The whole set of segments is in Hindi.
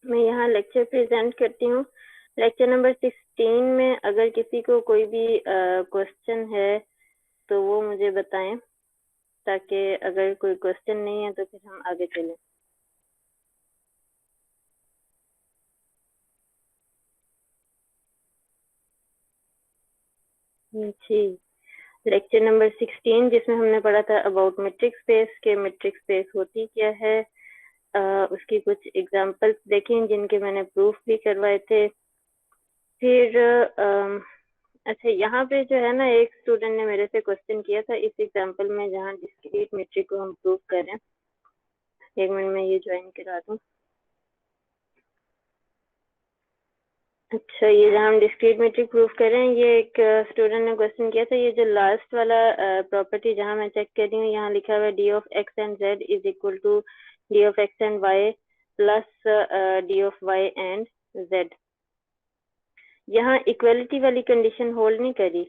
मैं यहाँ लेक्चर प्रेजेंट करती हूँ। लेक्चर नंबर 16 में अगर किसी को कोई भी क्वेश्चन है तो वो मुझे बताएं, ताकि अगर कोई क्वेश्चन नहीं है तो फिर हम आगे चलें। जी, लेक्चर नंबर 16 जिसमें हमने पढ़ा था अबाउट मैट्रिक स्पेस के मैट्रिक स्पेस होती क्या है। उसकी कुछ एग्जांपल्स देखें जिनके मैंने प्रूफ भी करवाए थे। फिर अच्छा, यहाँ पे जो है ना, एक स्टूडेंट ने मेरे से क्वेश्चन किया था इस एग्जांपल में जहाँ डिस्क्रीट मैट्रिक को हम प्रूव कर रहे हैं। एक मिनट में ये ज्वाइन करा दूँ। अच्छा, ये जहाँ हम डिस्क्रीट मैट्रिक प्रूफ कर रहे हैं, ये एक स्टूडेंट ने क्वेश्चन किया था। ये जो लास्ट वाला प्रॉपर्टी जहाँ मैं चेक कर रही हूँ, यहाँ लिखा हुआ है D of x and Z is equal to D of x and Y plus D of Y and Z. यहाँ इक्वलिटी वाली कंडीशन होल्ड नहीं करी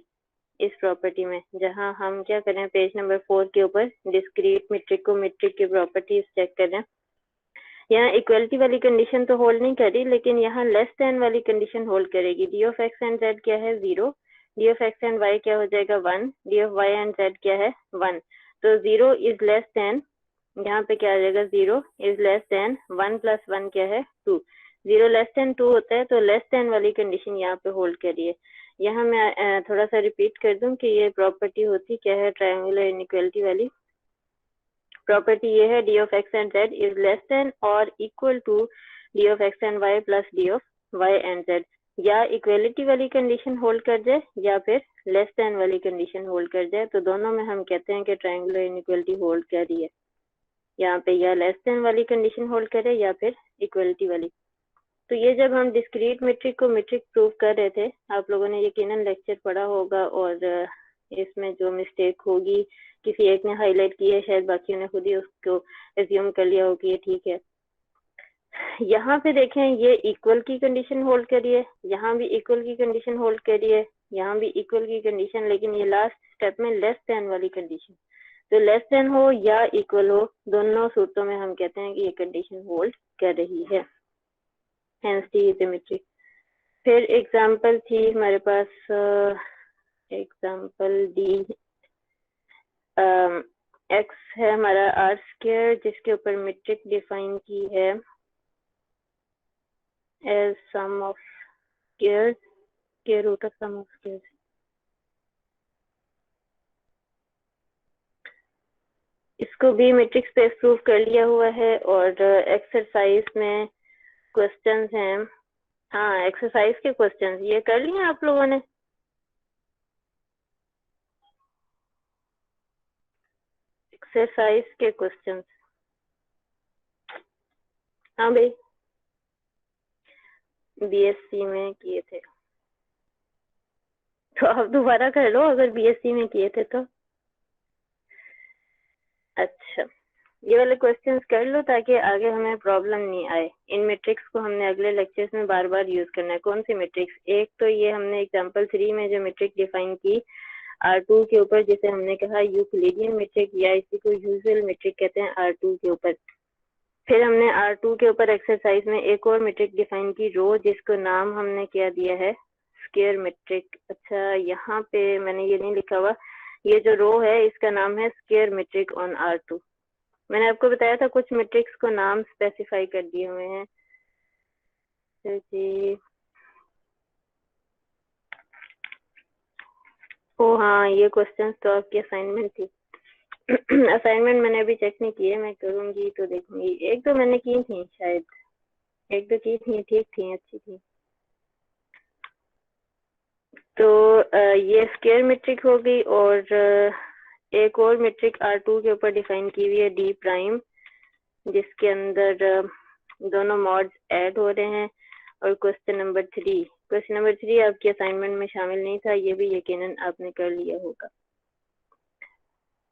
इस प्रॉपर्टी में। जहाँ हम क्या कर रहे हैं, पेज नंबर 4 के ऊपर डिस्क्रीट मैट्रिक को मैट्रिक की प्रॉपर्टीज चेक कर रहे हैं। यहाँ इक्वलिटी वाली कंडीशन तो होल्ड नहीं करी, लेकिन यहाँ लेस देन वाली कंडीशन होल्ड करेगी। D of x and Z क्या है, 0। D of x and Y क्या हो जाएगा, 1। D of Y and Z क्या है, 1। तो 0 इज लेस देन, यहाँ पे क्या आ जाएगा, 0 इज लेस देन 1 प्लस 1 क्या है, 2। 0 लेस देन 2 होता है, तो लेस देन वाली कंडीशन यहाँ पे होल्ड करिए। यहाँ मैं थोड़ा सा रिपीट कर दूं कि ये प्रॉपर्टी होती क्या है ट्रायंगुलर इनइक्वालिटी वाली। प्रॉपर्टी ये है D of x and Z is less than और equal to D of x and Y plus D of Y and Z. या इक्वलिटी वाली कंडीशन होल्ड कर जाए या फिर लेस देन वाली कंडीशन होल्ड कर जाए, तो दोनों में हम कहते हैं कि ट्रायंगुलर इनइक्वालिटी होल्ड कर रही है। यहाँ पे या लेस देन वाली कंडीशन होल्ड करे या फिर इक्वलिटी वाली। तो ये जब हम डिस्क्रीट मैट्रिक को मैट्रिक प्रूव कर रहे थे, आप लोगों ने यकीनन लेक्चर पढ़ा होगा, और इसमें जो मिस्टेक होगी किसी एक ने हाईलाइट की है, शायद बाकियों ने खुद ही उसको एज्यूम कर लिया हो कि ये ठीक है। यहाँ पे देखें, ये इक्वल की कंडीशन होल्ड करिए, यहाँ भी इक्वल की कंडीशन होल्ड करिए, यहाँ भी इक्वल की कंडीशन, लेकिन ये लास्ट स्टेप में लेस देन वाली कंडीशन। तो लेस देन हो या इक्वल हो, दोनों सूत्रों में हम कहते हैं कि ये कंडीशन होल्ड कर रही है। Hence D is symmetric। फिर एग्जाम्पल थी हमारे पास, एग्जाम्पल डी, एक्स है हमारा आर स्क्वायर, जिसके ऊपर मैट्रिक डिफाइन की है as sum of squares, square root of sum of squares. इसको भी मैट्रिक स्पेस प्रूव कर लिया हुआ है, और एक्सरसाइज में क्वेश्चंस हैं। हाँ, एक्सरसाइज के क्वेश्चंस ये कर लिए आप लोगों ने। एक्सरसाइज के क्वेश्चंस, हाँ भाई, बीएससी में किए थे तो आप दोबारा कर लो अगर बीएससी में किए थे तो। अच्छा, ये वाले क्वेश्चंस कर लो ताकि आगे हमें प्रॉब्लम नहीं आए। इन मैट्रिक्स को हमने अगले लेक्चर्स में बार बार यूज करना है। कौन सी मैट्रिक्स, एक तो ये हमने एग्जांपल 3 में जो मैट्रिक डिफाइन की R2 के ऊपर, जिसे हमने कहा यूक्लिडियन मैट्रिक, या इसी को यूजुअल मैट्रिक कहते हैं R2 के ऊपर। फिर हमने R2 के ऊपर एक्सरसाइज में एक और मैट्रिक डिफाइन की, रो, जिसको नाम हमने क्या दिया है, स्क्वायर मैट्रिक। अच्छा, यहाँ पे मैंने ये नहीं लिखा हुआ, ये जो रो है इसका नाम है स्क्वायर मैट्रिक ऑन R2। मैंने आपको बताया था कुछ मैट्रिक्स को नाम स्पेसिफाई कर दिए हुए हैं। तो जी, ओ हाँ, ये क्वेश्चंस तो आपकी असाइनमेंट थी। असाइनमेंट मैंने अभी चेक नहीं की है, मैं करूंगी तो देखूंगी। एक दो मैंने की थी शायद, एक दो की थी, ठीक थी, अच्छी थी। तो ये स्क्वायर मैट्रिक हो गई, और एक और मैट्रिक R2 के ऊपर डिफाइन की हुई है D प्राइम, जिसके अंदर दोनों मॉड्स ऐड हो रहे हैं। और क्वेश्चन नंबर 3 आपकी असाइनमेंट में शामिल नहीं था, ये भी यकीनन आपने कर लिया होगा।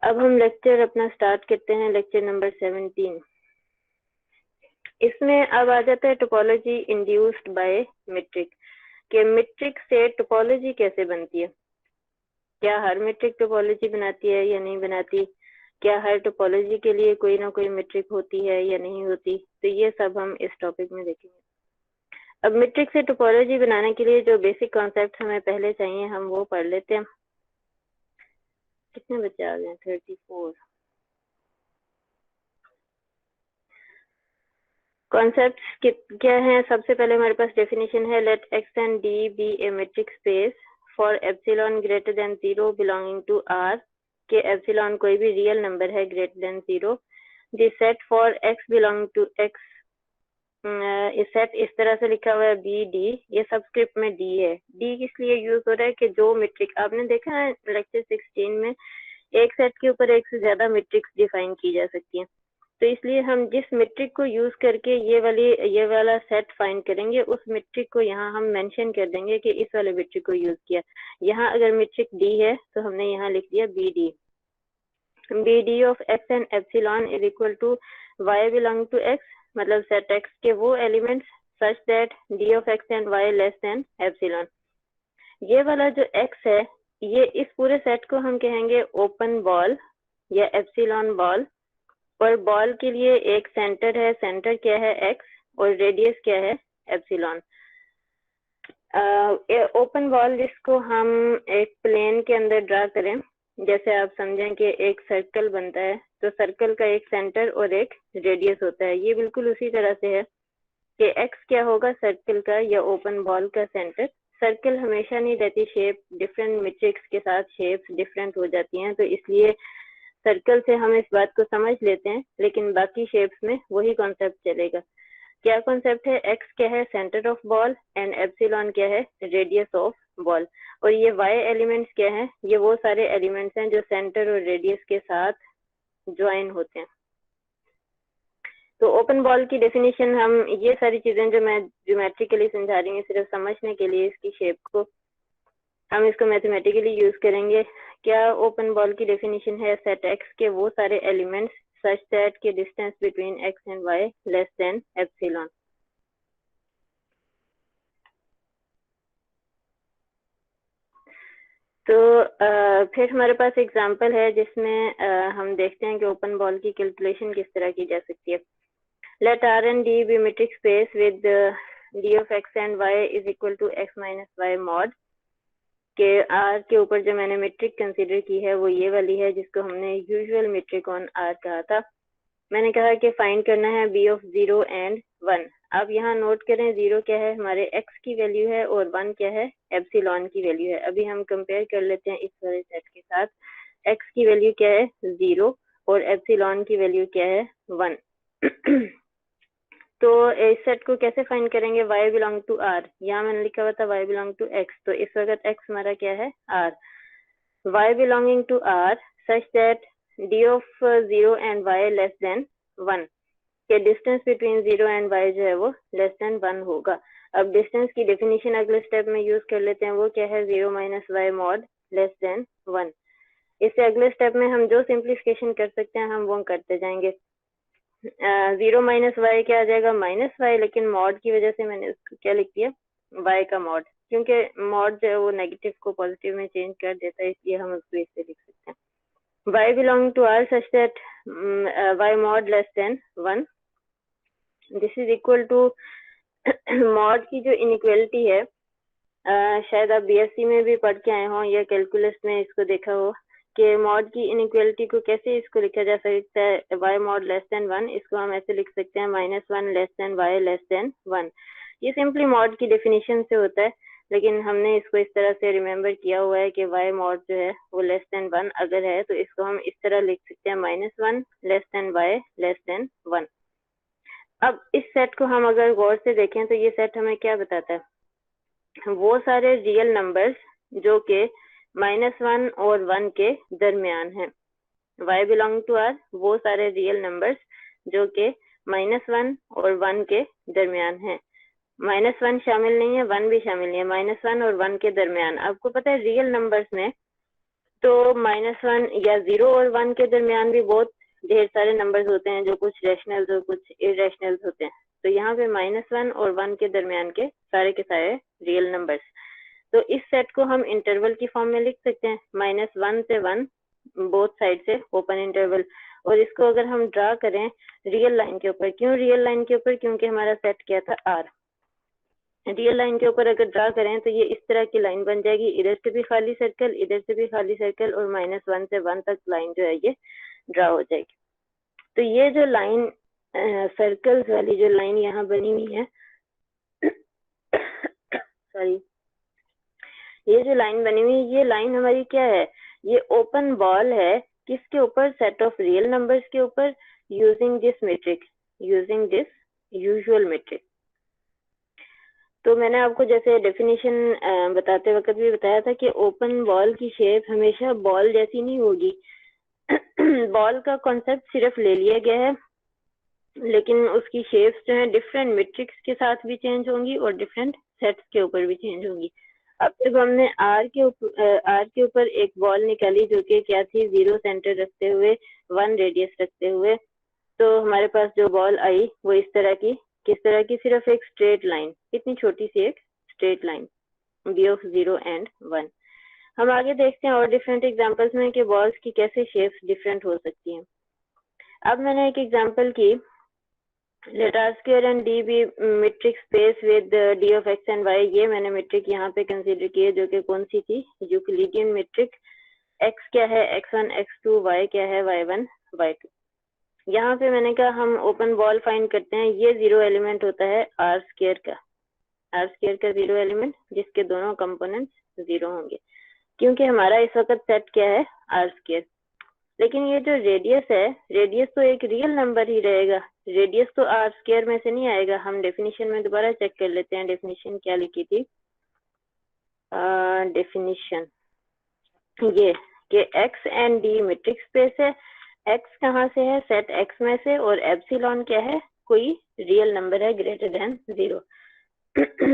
अब हम लेक्चर अपना स्टार्ट करते हैं, लेक्चर नंबर 17। इसमें अब आ जाता है टोपोलॉजी इंड्यूस्ड बाय मैट्रिक, कि मैट्रिक से टोपोलॉजी कैसे बनती है। क्या हर मैट्रिक टोपोलॉजी बनाती है या नहीं बनाती, क्या हर टोपोलॉजी के लिए कोई ना कोई मैट्रिक होती है या नहीं होती। तो ये सब हम इस टॉपिक में देखेंगे। अब मैट्रिक्स से टोपोलॉजी बनाने के लिए जो बेसिक कॉन्सेप्ट हमें पहले चाहिए हम वो पढ़ लेते हैं। कितने बच्चे आ गए? 34। कॉन्सेप्ट क्या है? सबसे पहले हमारे पास डेफिनेशन है, let X and D be a matrix space for epsilon greater than 0 belonging to R, के एप्सिलॉन कोई भी रियल नंबर है greater than 0। This set for X belong to X, इस सेट इस तरह से लिखा हुआ है बी डी, ये सबस्क्रिप्ट में डी है। डी किस लिए यूज हो रहा है कि जो मैट्रिक्स आपने देखा है लेक्चर 16 में, एक सेट के ऊपर एक से ज्यादा मैट्रिक्स डिफाइन की जा सकती है, तो इसलिए हम जिस मैट्रिक को यूज करके ये वाला सेट फाइंड करेंगे, उस मैट्रिक को यहाँ हम मेंशन कर देंगे कि इस वाले मैट्रिक को यूज किया। यहाँ अगर मैट्रिक डी है तो हमने यहाँ लिख दिया B D. B D of x and epsilon is equal to Y belong to X, मतलब सेट एक्स के वो elements such that D of x and Y less than epsilon. ये वाला जो एक्स है, ये इस पूरे सेट को हम कहेंगे ओपन बॉल या एप्सिलॉन बॉल, और बॉल के लिए एक सेंटर है, सेंटर क्या है एक्स, और रेडियस क्या है एप्सिलॉन। ओपन बॉल जिसको हम एक प्लेन के अंदर ड्रा करें, जैसे आप समझें कि एक सर्कल बनता है, तो सर्कल का एक सेंटर और एक रेडियस होता है। ये बिल्कुल उसी तरह से है कि एक्स क्या होगा सर्कल का या ओपन बॉल का सेंटर। सर्कल हमेशा नहीं रहती शेप, डिफरेंट मैट्रिक्स के साथ शेप्स डिफरेंट हो जाती हैं, तो इसलिए सर्कल से हम इस बात को समझ लेते हैं, लेकिन बाकी शेप्स में वही कॉन्सेप्ट चलेगा। क्या कॉन्सेप्ट है? एक्स क्या है? Centre of ball, and epsilon क्या है? Radius of ball. और ये वाई एलिमेंट्स क्या है? ये वो सारे एलिमेंट्स हैं जो सेंटर और रेडियस के साथ ज्वाइन होते हैं। तो ओपन बॉल की डेफिनेशन, हम ये सारी चीजें जो मैं ज्योमेट्रिकली समझा रही हूँ सिर्फ समझने के लिए, इसकी शेप को हम इसको मैथमेटिकली यूज करेंगे। क्या ओपन बॉल की डेफिनेशन है? सेट एक्स के वो सारे एलिमेंट्स सच दैट के distance between X and Y less than epsilon. तो फिर हमारे पास एग्जांपल है जिसमें हम देखते हैं कि ओपन बॉल की कैलकुलेशन किस तरह की जा सकती है। Let R and D be metric space with D of x and Y is equal to X minus Y mod, के आर के ऊपर जो मैंने मैट्रिक कंसीडर की है वो ये वाली है जिसको हमने यूजुअल मैट्रिक ऑन आर कहा था। मैंने कहा कि फाइंड करना है बी ऑफ 0 एंड 1। आप यहाँ नोट करें 0 क्या है? हमारे x की वैल्यू है, और 1 क्या है? एप्सिलॉन की वैल्यू है। अभी हम कंपेयर कर लेते हैं इस वाले सेट के साथ। x की वैल्यू क्या है? 0, और एप्सिलॉन की वैल्यू क्या है? 1। तो इस सेट को कैसे फाइंड करेंगे? y बिलोंग टू r, यहाँ मैंने लिखा हुआ था y बिलोंग टू x, तो इस वक्त x हमारा क्या है? r। y belonging to r such that d of 0 and y less than 1, के डिस्टेंस बिटवीन 0 एंड y जो है वो लेस देन 1 होगा। अब डिस्टेंस की डेफिनेशन अगले स्टेप में यूज कर लेते हैं, वो क्या है? 0 minus Y mod less than 1। इससे अगले स्टेप में हम जो सिंप्लीफिकेशन कर सकते हैं हम वो करते जाएंगे। 0 माइनस वाई क्या आ जाएगा? माइनस वाई, लेकिन मॉड की वजह से मैंने उसको क्या लिख दिया? वाई का मॉड, क्योंकि मॉड जो है वो नेगेटिव को पॉजिटिव में चेंज कर देता है, इसलिए हम उसको इससे लिख सकते हैं। y belong to r such that y mod less than 1, this is equal to mod की जो इनइक्वालिटी है, शायद आप बीएससी में भी पढ़ के आए हो या कैलकुलस में इसको देखा हो कि मॉड की इनइक्वालिटी को कैसे इसको लिखा जा सकता है? y मॉड लेस देन 1, इसको हम ऐसे लिख सकते हैं -1 less than y less than 1। ये सिंपली मॉड की डेफिनेशन से होता है, लेकिन हमने इसको इस तरह से रिमेम्बर किया हुआ है कि y मॉड जो है वो लेस देन 1 अगर है तो इसको हम इस तरह लिख सकते हैं -1 less than y less than 1। अब इस सेट को हम अगर गौर से देखें तो ये सेट हमें क्या बताता है? वो सारे रियल नंबर्स जो के -1 और 1 के दरमियान हैं। y बिलोंग टू r वो सारे रियल नंबर्स जो के -1 और 1 के दरमियान हैं। -1 शामिल नहीं है, 1 भी शामिल नहीं है, -1 और 1 के दरमियान। आपको पता है रियल नंबर्स में तो -1 या 0 और 1 के दरमियान भी बहुत ढेर सारे नंबर्स होते हैं, जो कुछ रैशनल्स और कुछ इरेशनल्स होते हैं। तो यहाँ पे -1 और 1 के दरमियान के सारे रियल नंबर्स। तो इस सेट को हम इंटरवल की फॉर्म में लिख सकते हैं, -1 से 1 बोथ साइड से ओपन इंटरवल। और इसको अगर हम ड्रा करें रियल लाइन के ऊपर, क्यों रियल लाइन के ऊपर? क्योंकि हमारा सेट क्या था? R। रियल लाइन के ऊपर अगर ड्रा करें तो ये इस तरह की लाइन बन जाएगी, इधर से भी खाली सर्कल, इधर से भी खाली सर्कल, और -1 से 1 तक लाइन जो है ये ड्रा हो जाएगी। तो ये जो लाइन सर्कल्स वाली जो लाइन यहाँ बनी हुई है सॉरी, ये जो लाइन बनी हुई है ये लाइन हमारी क्या है, ये ओपन बॉल है, किसके ऊपर, सेट ऑफ रियल नंबर्स के ऊपर, using this metric, using this usual metric. तो मैंने आपको जैसे डेफिनेशन बताते वक्त भी बताया था कि ओपन बॉल की शेप हमेशा बॉल जैसी नहीं होगी। बॉल का कॉन्सेप्ट सिर्फ ले लिया गया है, लेकिन उसकी शेप्स जो है डिफरेंट मेट्रिक्स के साथ भी चेंज होंगी और डिफरेंट सेट्स के ऊपर भी चेंज होंगी। अब जब हमने आर के ऊपर एक बॉल निकाली जो कि क्या थी, 0 सेंटर रखते हुए 1 रेडियस रखते हुए, तो हमारे पास जो बॉल आई वो इस तरह की, किस तरह की, सिर्फ एक स्ट्रेट लाइन, इतनी छोटी सी एक straight line, B of 0 and 1। हम आगे देखते हैं और डिफरेंट एग्जांपल्स में कि बॉल्स की कैसे शेप्स डिफरेंट हो सकती हैं। अब मैंने एक एग्जांपल की, let R square and D be metric space with D of x and Y. ये मैंने मेट्रिक यहाँ पे कंसीडर की है जो कि कौन सी थी, यूक्लिडियन मेट्रिक। एक्स क्या है, x1 x2, वाई क्या है, y1 y2। यहाँ पे मैंने कहा हम ओपन बॉल फाइंड करते हैं, ये 0 एलिमेंट होता है आर स्क्वायर का, आर स्क्वायर का 0 एलिमेंट जिसके दोनों कंपोनेंट्स 0 होंगे, क्योंकि हमारा इस वक्त सेट क्या है, आर स्क्वायर। लेकिन ये जो रेडियस है, रेडियस तो एक रियल नंबर ही रहेगा, रेडियस तो आर स्क्वायर में से नहीं आएगा। हम डेफिनेशन में दोबारा चेक कर लेते हैं, डेफिनेशन क्या लिखी थी, डेफिनेशन ये कि x and d metric space है, x कहाँ से है, सेट x में से, और एप्सिलॉन क्या है, कोई रियल नंबर है ग्रेटर देन 0।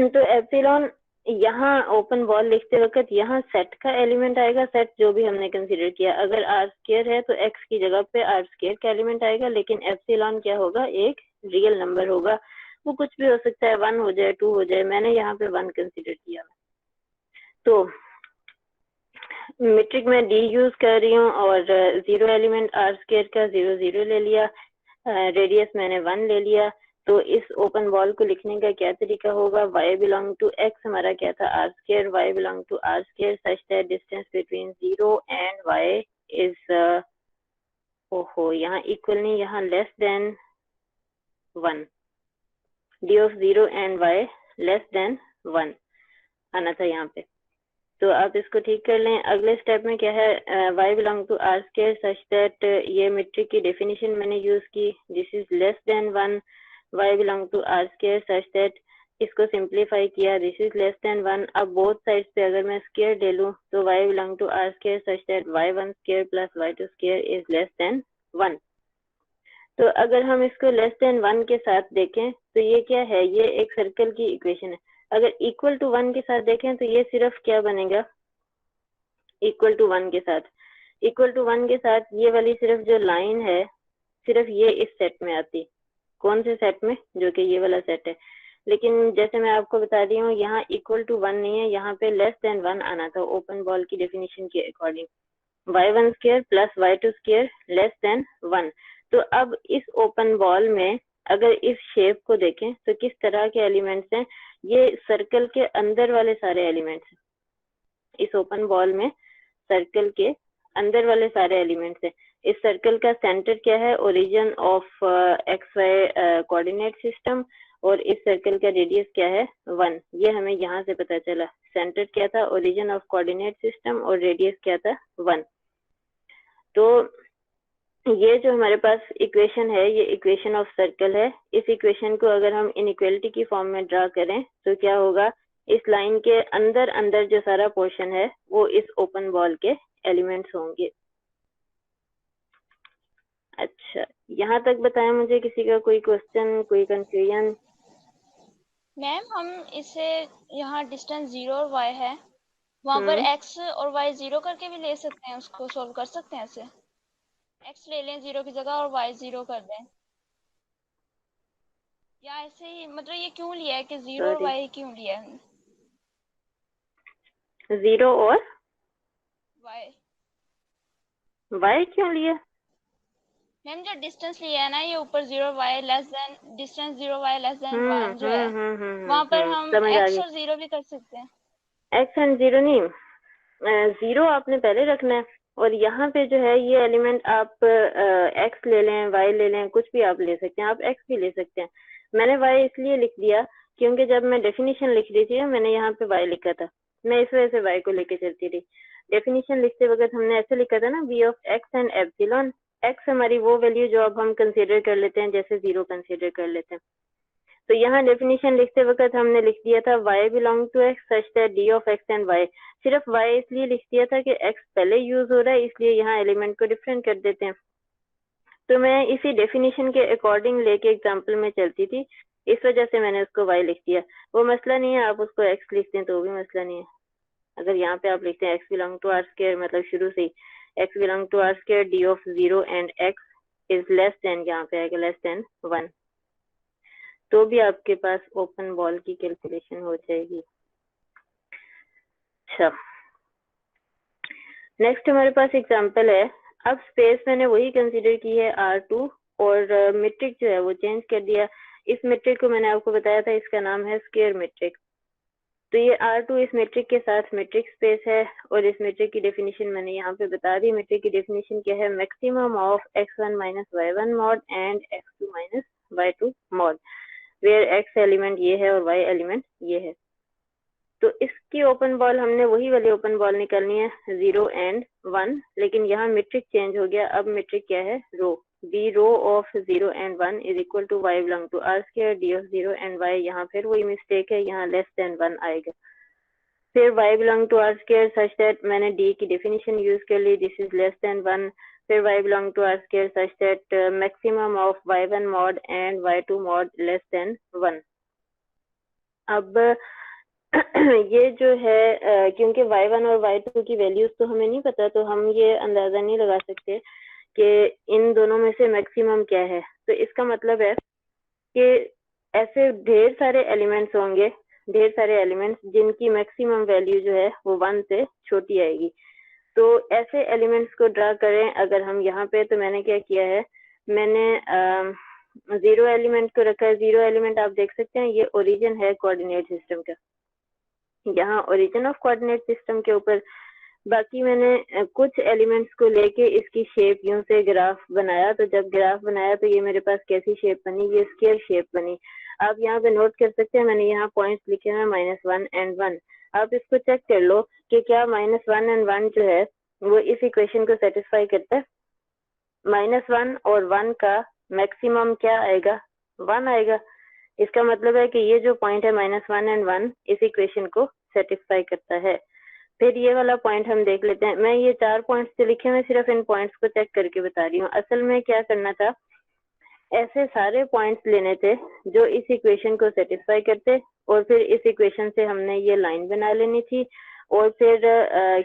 तो एप्सिलॉन यहाँ ओपन बॉल लिखते वक्त यहाँ सेट का एलिमेंट आएगा, सेट जो भी हमने कंसीडर किया। अगर आर स्क्वायर है तो x की जगह पे आर स्क्वायर का एलिमेंट आएगा, लेकिन एप्सिलॉन क्या होगा, एक रियल नंबर होगा, वो कुछ भी हो सकता है, 1 हो जाए, 2 हो जाए, मैंने यहाँ पे 1 कंसीडर किया। तो मेट्रिक में डी यूज कर रही हूँ और 0 एलिमेंट आर स्क्वायर का 0 0 ले लिया, रेडियस मैंने 1 ले लिया। तो इस ओपन बॉल को लिखने का क्या तरीका होगा, y बिलोंग टू x हमारा क्या था, R square, y belong to R square such that distance between 0 and y is ओहो यहाँ इक्वल नहीं, यहाँ less than 1, d of 0 and y less than 1 आना था यहाँ पे। तो आप इसको ठीक कर लें। अगले स्टेप में क्या है, y belong to R square such that, ये मेट्रिक की डेफिनेशन मैंने यूज की, this is less than 1, y belong to R square such that, इसको सिंप्लीफाई किया, दिस इज लेस देन 1। अब बोथ साइड्स पे अगर मैं स्क्वायर ले लूँ तो y belong to R square such that y1 square plus y2 square is less than 1। तो अगर हम इसको लेस देन 1 के साथ देखें तो ये क्या है, ये एक सर्कल की इक्वेशन है। अगर इक्वल टू 1 के साथ देखें तो ये सिर्फ क्या बनेगा, इक्वल टू 1 के साथ, इक्वल टू 1 के साथ ये वाली सिर्फ जो लाइन है, सिर्फ ये इस सेट में आती, कौन से सेट में, जो कि ये वाला सेट है। लेकिन जैसे मैं आपको बता रही हूँ यहाँ इक्वल टू 1 नहीं है, यहाँ पे लेस देन 1 आना था ओपन बॉल की डेफिनेशन के according, y1 square plus y2 square less than 1। तो अब इस ओपन बॉल में अगर इस शेप को देखें तो किस तरह के एलिमेंट्स हैं, ये सर्कल के अंदर वाले सारे एलिमेंट्स हैं, इस ओपन बॉल में सर्कल के अंदर वाले सारे एलिमेंट्स हैं। इस सर्कल का सेंटर क्या है, origin of X Y coordinate system, और इस सर्कल का रेडियस क्या है, 1। ये हमें यहाँ से पता चला, सेंटर क्या था, ओरिजिन ऑफ कोऑर्डिनेट सिस्टम, और रेडियस क्या था, 1। तो ये जो हमारे पास इक्वेशन है, ये इक्वेशन ऑफ सर्कल है। इस इक्वेशन को अगर हम इनइक्वालिटी की फॉर्म में ड्रा करें तो क्या होगा, इस लाइन के अंदर अंदर जो सारा पोर्शन है वो इस ओपन बॉल के एलिमेंट्स होंगे। अच्छा, यहाँ तक बताएं मुझे, किसी का कोई क्वेश्चन, कोई कंफ्यूजन? मैम हम इसे, यहाँ डिस्टेंस 0 और y है, वहाँ पर x और y 0 करके भी ले सकते हैं, उसको सोल्व कर सकते हैं ऐसे, x ले लें 0 की जगह और y 0 कर दें, या ऐसे ही, मतलब ये क्यों लिया है कि 0 और y क्यों लिया है, 0 और y y क्यों लिया? मैम जो डिस्टेंस लिया है ना ये ऊपर 0 y less then distance 0 y less than 1 जो है वहां पर हम समझ आ x गई। और 0 भी कर सकते हैं। एक्स एंड जीरो नहीं, जीरो आपने पहले रखना है, और यहाँ पे जो है ये एलिमेंट आप एक्स ले लें, वाई ले लें, कुछ भी आप ले सकते हैं, आप एक्स भी ले सकते हैं। मैंने वाई इसलिए लिख दिया क्योंकि जब मैं डेफिनेशन लिख रही थी मैंने यहाँ पे वाई लिखा था, मैं इस वजह से वाई को लेके चलती रही। डेफिनेशन लिखते वक्त हमने ऐसे लिखा था ना, V of x and epsilon, X हमारी वो वैल्यू जो अब हम कंसिडर कर लेते हैं जैसे जीरो कंसिडर कर लेते हैं। तो यहाँ डेफिनेशन लिखते वक्त हमने लिख दिया था y belong to x such that d of x and y, सिर्फ y इसलिए लिख दिया था कि x पहले यूज हो रहा है इसलिए यहाँ एलिमेंट को डिफरेंट कर देते हैं। तो मैं इसी डेफिनेशन के अकॉर्डिंग लेके एग्जाम्पल में चलती थी, इस वजह से मैंने उसको y लिख दिया। वो मसला नहीं है, आप उसको x लिखते हैं तो भी मसला नहीं है। अगर यहाँ पे आप लिखते हैं x belong to R square, मतलब शुरू से ही x belong to R square d of 0 and x is less than, यहाँ पे आएगा लेस देन 1, तो भी आपके पास ओपन बॉल की कैलकुलेशन हो जाएगी। अच्छा, नेक्स्ट हमारे पास एग्जांपल है। अब स्पेस मैंने वही कंसीडर की है R2, और मीट्रिक जो है वो चेंज कर दिया। इस मीट्रिक को मैंने आपको बताया था, इसका नाम है स्क्वायर मीट्रिक। तो ये R2 इस मीट्रिक के साथ मीट्रिक स्पेस है, और इस मीट्रिक की डेफिनेशन मैंने यहाँ पे बता दी। मीट्रिक की डेफिनेशन क्या है, maximum of x1 minus y1 mod and x2 minus y2 mod, where x element ये है और y एलिमेंट ये है। तो इसकी ओपन बॉल हमने वही वाली ओपन बॉल निकालनी है 0 एंड 1, लेकिन यहाँ मीट्रिक चेंज हो गया। अब मीट्रिक क्या है, rho. The rho of 0 and 1 is equal to y belong to r square d of 0 and y, यहाँ फिर वही मिस्टेक है, यहाँ लेस देन 1 आएगा। फिर y belong to r square such that, मैंने d की डेफिनेशन यूज कर ली, दिस इज लेस देन 1। फिर y belong to r square such that maximum of y1 mod and y2 mod less than 1। अब ये जो है क्योंकि y1 और y2 की वैल्यूज तो हमें नहीं पता, तो हम ये अंदाजा नहीं लगा सकते कि इन दोनों में से मैक्सिमम क्या है। तो इसका मतलब है कि ऐसे ढेर सारे एलिमेंट्स होंगे, ढेर सारे एलिमेंट्स जिनकी मैक्सिमम वैल्यू जो है वो 1 से छोटी आएगी। तो ऐसे एलिमेंट्स को ड्रा करें अगर हम यहाँ पे, तो मैंने क्या किया है, मैंने 0 एलिमेंट को रखा है। 0 एलिमेंट आप देख सकते हैं ये ओरिजिन है कोऑर्डिनेट सिस्टम का, यहाँ ओरिजिन ऑफ कोऑर्डिनेट सिस्टम के ऊपर। बाकी मैंने कुछ एलिमेंट्स को लेके इसकी शेप यूं से ग्राफ बनाया, तो जब ग्राफ बनाया तो ये मेरे पास कैसी शेप बनी, ये स्क्वायर शेप बनी। आप यहाँ पे नोट कर सकते हैं, मैंने यहाँ पॉइंट्स लिखे हैं -1 एंड 1। आप इसको चेक कर लो कि क्या -1 एंड 1 जो है वो इस इक्वेशन को सेटिस्फाई करता है। -1 और 1 का मैक्सिमम क्या आएगा, 1 आएगा। इसका मतलब है कि ये जो पॉइंट है -1 एंड 1 इस इक्वेशन को सेटिस्फाई करता है। फिर ये वाला पॉइंट हम देख लेते हैं। मैं ये 4 पॉइंट्स जो लिखे हुए सिर्फ इन पॉइंट्स को चेक करके बता रही हूँ। असल में क्या करना था, ऐसे सारे पॉइंट्स लेने थे जो इस इक्वेशन को सेटिस्फाई करते, और फिर इस इक्वेशन से हमने ये लाइन बना लेनी थी। और फिर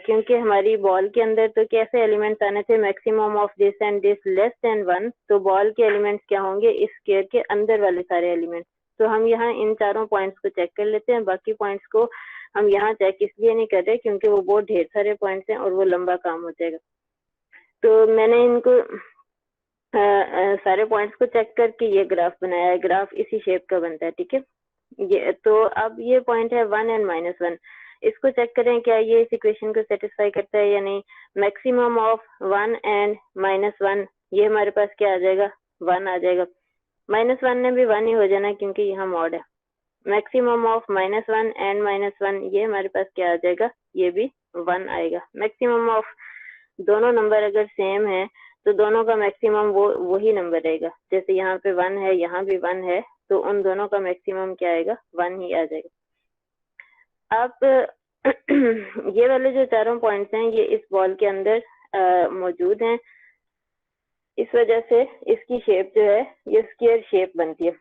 क्योंकि हमारी बॉल के अंदर तो कैसे एलिमेंट्स आने थे, maximum of this and this less than 1, तो बॉल के एलिमेंट्स क्या होंगे, इस स्क्वायर के अंदर वाले सारे एलिमेंट्स। तो हम यहाँ इन चारों पॉइंट्स को चेक कर लेते हैं। बाकी पॉइंट्स को हम यहाँ चेक इसलिए नहीं कर रहे क्योंकि वो बहुत ढेर सारे पॉइंट्स हैं और वो लंबा काम हो जाएगा। तो मैंने इनको सारे पॉइंट्स को चेक करके ये ग्राफ बनाया है। ग्राफ इसी शेप का बनता है, ठीक है। ये तो अब ये पॉइंट है 1 एंड -1, इसको चेक करें क्या ये इस इक्वेशन को सेटिस्फाई करता है या नहीं। मैक्सिमम ऑफ 1 एंड -1, ये हमारे पास क्या आ जाएगा, 1 आ जाएगा। -1 ने भी 1 ही हो जाना क्योंकि यहाँ मॉड है। मैक्सिमम ऑफ -1 एंड -1, ये हमारे पास क्या आ जाएगा, ये भी 1 आएगा। मैक्सिमम ऑफ दोनों नंबर अगर सेम है तो दोनों का मैक्सिमम वही नंबर रहेगा। जैसे यहाँ पे 1 है, यहाँ भी 1 है, तो उन दोनों का मैक्सिमम क्या आएगा, 1 ही आ जाएगा। अब ये वाले जो चारों पॉइंट्स हैं ये इस बॉल के अंदर मौजूद हैं, इस वजह से इसकी शेप जो है ये स्क्वायर शेप बनती है।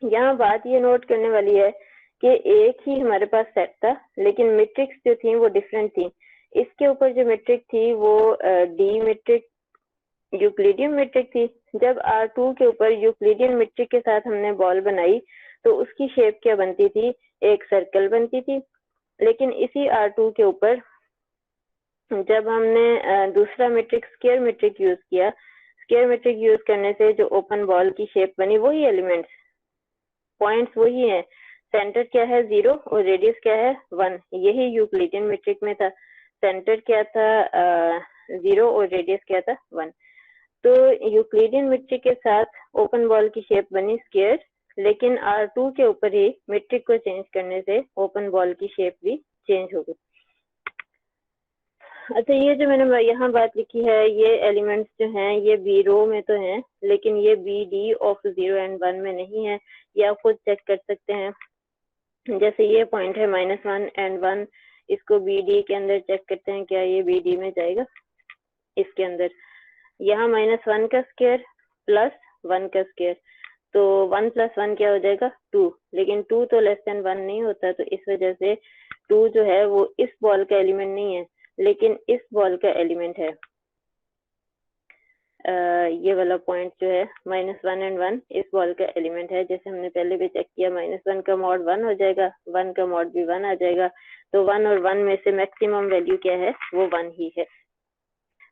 यहाँ बात ये नोट करने वाली है कि एक ही हमारे पास सेट था, लेकिन मैट्रिक्स जो थी वो डिफरेंट थी। इसके ऊपर जो मैट्रिक थी वो डी मैट्रिक यूक्लिडियन मैट्रिक थी। जब R2 के ऊपर यूक्लिडियन मैट्रिक के साथ हमने बॉल बनाई तो उसकी शेप क्या बनती थी, एक सर्कल बनती थी। लेकिन इसी R2 के ऊपर जब हमने दूसरा मैट्रिक स्क्वायर मैट्रिक यूज किया, स्क्वायर मैट्रिक यूज करने से जो ओपन बॉल की शेप बनी वही एलिमेंट्स, पॉइंट्स वही है, सेंटर क्या है 0 और रेडियस क्या है 1, यही यूक्लिडियन मैट्रिक में था। सेंटर क्या था 0 और रेडियस क्या था 1। तो यूक्लिडियन मैट्रिक के साथ ओपन बॉल की शेप बनी स्क्वायर, लेकिन R2 के ऊपर ही मैट्रिक को चेंज करने से ओपन बॉल की शेप भी चेंज हो गई। अच्छा, ये जो मैंने यहाँ बात लिखी है, ये एलिमेंट्स जो हैं ये बी रो में तो हैं, लेकिन ये बी डी ऑफ 0 and 1 में नहीं है। ये आप खुद चेक कर सकते हैं। जैसे ये पॉइंट है -1 and 1, इसको बी डी के अंदर चेक करते हैं, क्या ये बी डी में जाएगा। इसके अंदर यहाँ -1 का स्क्वायर प्लस 1 का स्क्वायर, तो 1 + 1 क्या हो जाएगा 2, लेकिन 2 तो लेस देन 1 नहीं होता, तो इस वजह से 2 जो है वो इस बॉल का एलिमेंट नहीं है, लेकिन इस बॉल का एलिमेंट है। ये वाला पॉइंट जो है -1 and 1 इस बॉल का एलिमेंट है। जैसे हमने पहले भी चेक किया, -1 का मॉड 1 हो जाएगा, 1 का मॉड भी 1 आ जाएगा, तो 1 और 1 में से मैक्सिमम वैल्यू क्या है वो 1 ही है।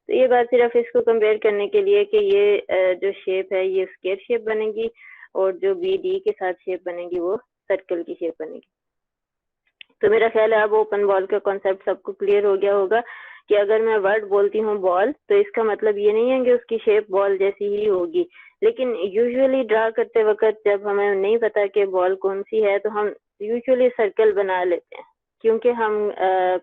तो ये बात सिर्फ इसको कंपेयर करने के लिए कि ये जो शेप है ये स्क्वायर शेप बनेगी, और जो बी डी के साथ शेप बनेगी वो सर्कल की शेप बनेगी। तो मेरा ख्याल है अब ओपन बॉल का कॉन्सेप्ट सबको क्लियर हो गया होगा कि अगर मैं वर्ड बोलती हूँ बॉल, तो इसका मतलब ये नहीं है कि उसकी शेप बॉल जैसी ही होगी, लेकिन यूजुअली ड्रा करते वक्त जब हमें नहीं पता कि बॉल कौन सी है, तो हम यूजुअली सर्कल बना लेते हैं, क्योंकि हम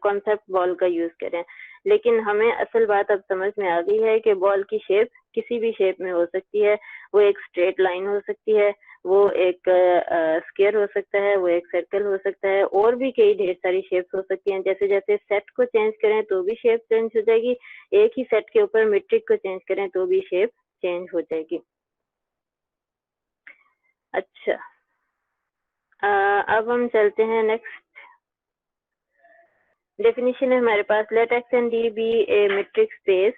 कॉन्सेप्ट बॉल का यूज करें। लेकिन हमें असल बात अब समझ में आ गई है कि बॉल की शेप किसी भी शेप में हो सकती है। वो एक स्ट्रेट लाइन हो सकती है, वो एक स्क्वायर हो सकता है, वो एक सर्कल हो सकता है, और भी कई ढेर सारी शेप्स हो सकती हैं। जैसे जैसे सेट को चेंज करें तो भी शेप चेंज हो जाएगी, एक ही सेट के ऊपर मैट्रिक को चेंज करें तो भी शेप चेंज हो जाएगी। अच्छा, अब हम चलते हैं नेक्स्ट। डेफिनेशन है हमारे पास, let X and D be a metric space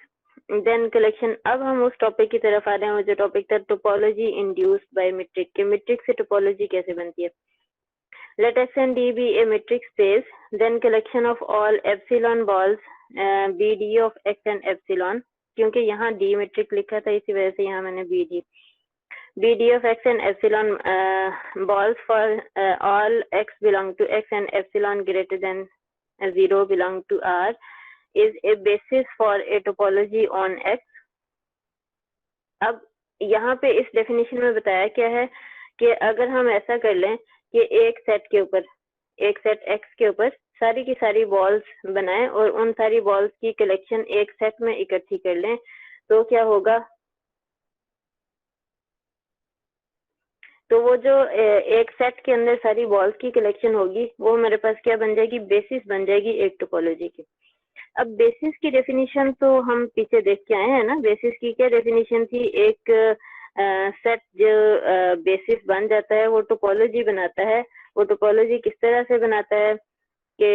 then collection. अब हम उस टॉपिक की तरफ आ रहे हैं, वो जो टॉपिक था टोपोलॉजी इंड्यूस्ड बाय मैट्रिक, के मैट्रिक से टोपोलॉजी कैसे बनती है। Let X and D be a metric space, then collection of all epsilon balls BD of X and epsilon, क्योंकि यहाँ D metric लिखा था इसी वजह से यहाँ मैंने BD of X and epsilon balls for all X belong to X and epsilon greater than 0 belong to R is a basis for a topology on X. अब यहाँ पे इस डेफिनेशन में बताया क्या है कि अगर हम ऐसा कर लें कि एक सेट के ऊपर, एक सेट एक्स के ऊपर सारी की सारी बॉल्स बनाएं और उन सारी बॉल्स की कलेक्शन एक सेट में इकट्ठी कर लें, तो क्या होगा, तो वो जो एक सेट के अंदर सारी बॉल्स की कलेक्शन होगी वो हमारे पास क्या बन जाएगी, बेसिस बन जाएगी एक टोपोलॉजी की। अब बेसिस की डेफिनेशन तो हम पीछे देख के आए हैं ना, बेसिस की क्या डेफिनेशन थी, एक सेट जो बेसिस बन जाता है वो टोपोलॉजी बनाता है। वो टोपोलॉजी किस तरह से बनाता है कि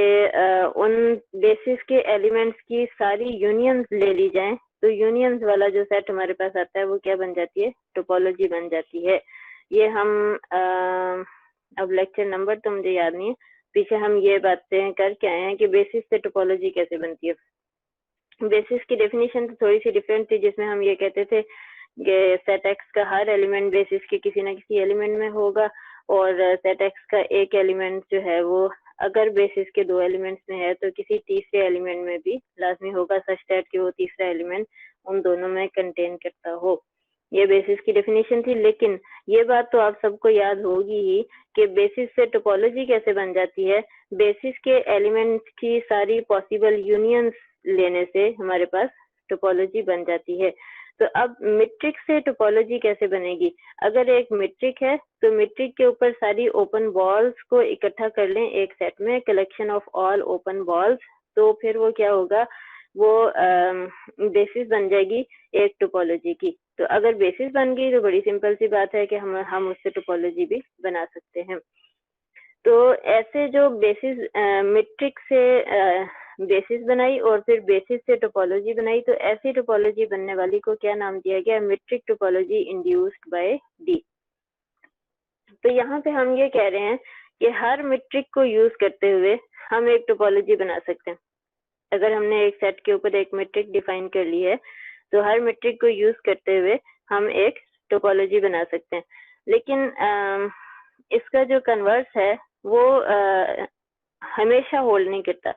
उन बेसिस के एलिमेंट्स की सारी यूनियंस ले ली जाएं, तो यूनियंस वाला जो सेट हमारे पास आता है वो क्या बन जाती है, टोपोलॉजी बन जाती है। ये हम अब लेक्चर नंबर तो मुझे याद नहीं है, पीछे हम ये बातें करके आए हैं कि बेसिस से टोपोलॉजी कैसे बनती है। बेसिस की डेफिनेशन तो थोड़ी सी डिफरेंट थी, जिसमें हम ये कहते थे कि सेट एक्स का हर एलिमेंट बेसिस के किसी ना किसी एलिमेंट में होगा, और सेट एक्स का एक एलिमेंट जो है वो अगर बेसिस के 2 एलिमेंट्स में है तो किसी तीसरे एलिमेंट में भी लाजमी होगा, सच दैट कि वो तीसरा एलिमेंट उन दोनों में कंटेन करता हो। ये बेसिस की डेफिनेशन थी। लेकिन ये बात तो आप सबको याद होगी ही कि बेसिस से टोपोलॉजी कैसे बन जाती है। बेसिस के एलिमेंट्स की सारी पॉसिबल यूनियंस लेने से हमारे पास टोपोलॉजी बन जाती है। तो अब मैट्रिक से टोपोलॉजी कैसे बनेगी, अगर एक मैट्रिक है तो मैट्रिक के ऊपर सारी ओपन बॉल्स को इकट्ठा कर लें एक सेट में, collection of all open balls, तो फिर वो क्या होगा, वो बेसिस बन जाएगी एक टोपोलॉजी की। तो अगर बेसिस बन गई तो बड़ी सिंपल सी बात है कि हम उससे टोपोलॉजी भी बना सकते हैं। तो ऐसे जो बेसिस मैट्रिक से बेसिस बनाई और फिर बेसिस से टोपोलॉजी बनाई, तो ऐसी टोपोलॉजी बनने वाली को क्या नाम दिया गया, metric topology induced by D. तो यहाँ पे हम ये कह रहे हैं कि हर मैट्रिक को यूज करते हुए हम एक टोपोलॉजी बना सकते हैं। अगर हमने एक सेट के ऊपर एक मैट्रिक डिफाइन कर ली है तो हर मेट्रिक को यूज करते हुए हम एक टोपोलॉजी बना सकते हैं। लेकिन इसका जो कन्वर्स है वो हमेशा होल्ड नहीं करता।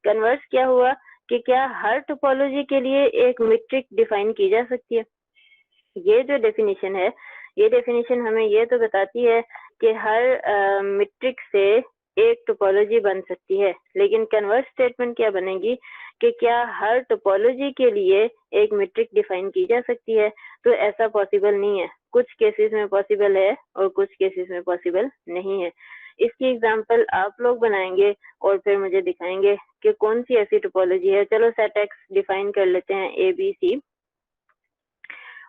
कन्वर्स क्या हुआ कि क्या हर टोपोलॉजी के लिए एक मेट्रिक डिफाइन की जा सकती है? ये जो डेफिनेशन है, ये डेफिनेशन हमें ये तो बताती है कि हर मेट्रिक से एक टोपोलॉजी बन सकती है, लेकिन कन्वर्स स्टेटमेंट क्या बनेगी कि क्या हर टोपोलॉजी के लिए एक मेट्रिक डिफाइन की जा सकती है? तो ऐसा पॉसिबल नहीं है। कुछ केसेस में पॉसिबल है और कुछ केसेस में पॉसिबल नहीं है। इसकी एग्जांपल आप लोग बनाएंगे और फिर मुझे दिखाएंगे कि कौन सी ऐसी टोपोलॉजी है। चलो सेट एक्स डिफाइन कर लेते हैं ABC,